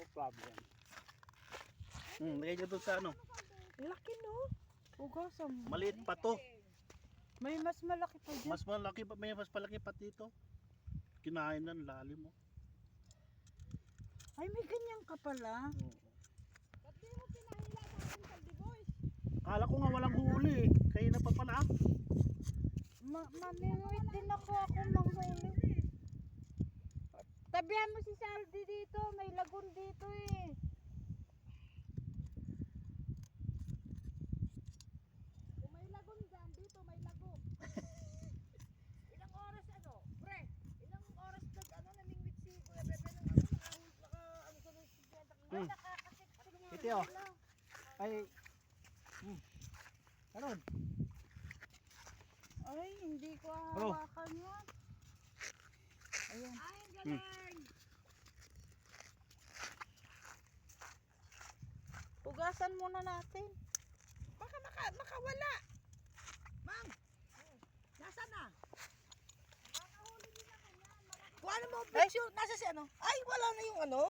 No problem. Lagay nyo doon sa ano. Laki no? Hugasan mo. Maliit pa to. May mas malaki pa dyan. Mas malaki pa, may mas palaki pa dito. Kinain ng lalim mo. Ay, may ganyan ka pala. Ba't di mo pinahila sa akin, Kaldi Boys? Kala ko nga walang huli eh. Kayo na pa pala. Mamingwit din ako manghuli. Tabihan mo si Saldi dito. May lagun dito eh. Kung may lagon dyan, dito may lagon. Ilang oras ano? Pre, ilang oras namingwit si Kuya Bebe ng ano sa ng 50 Hmm. nakakasik. Ito oh. Ay. Karon. Ay, hindi ko Oh. hawakan yan. Ayan. Ay, ang galing! Hugasan muna natin. Baka makawala. Ma'am, nasaan na? Kung ano mo picture, nasa si ano? Ay, wala na yung ano?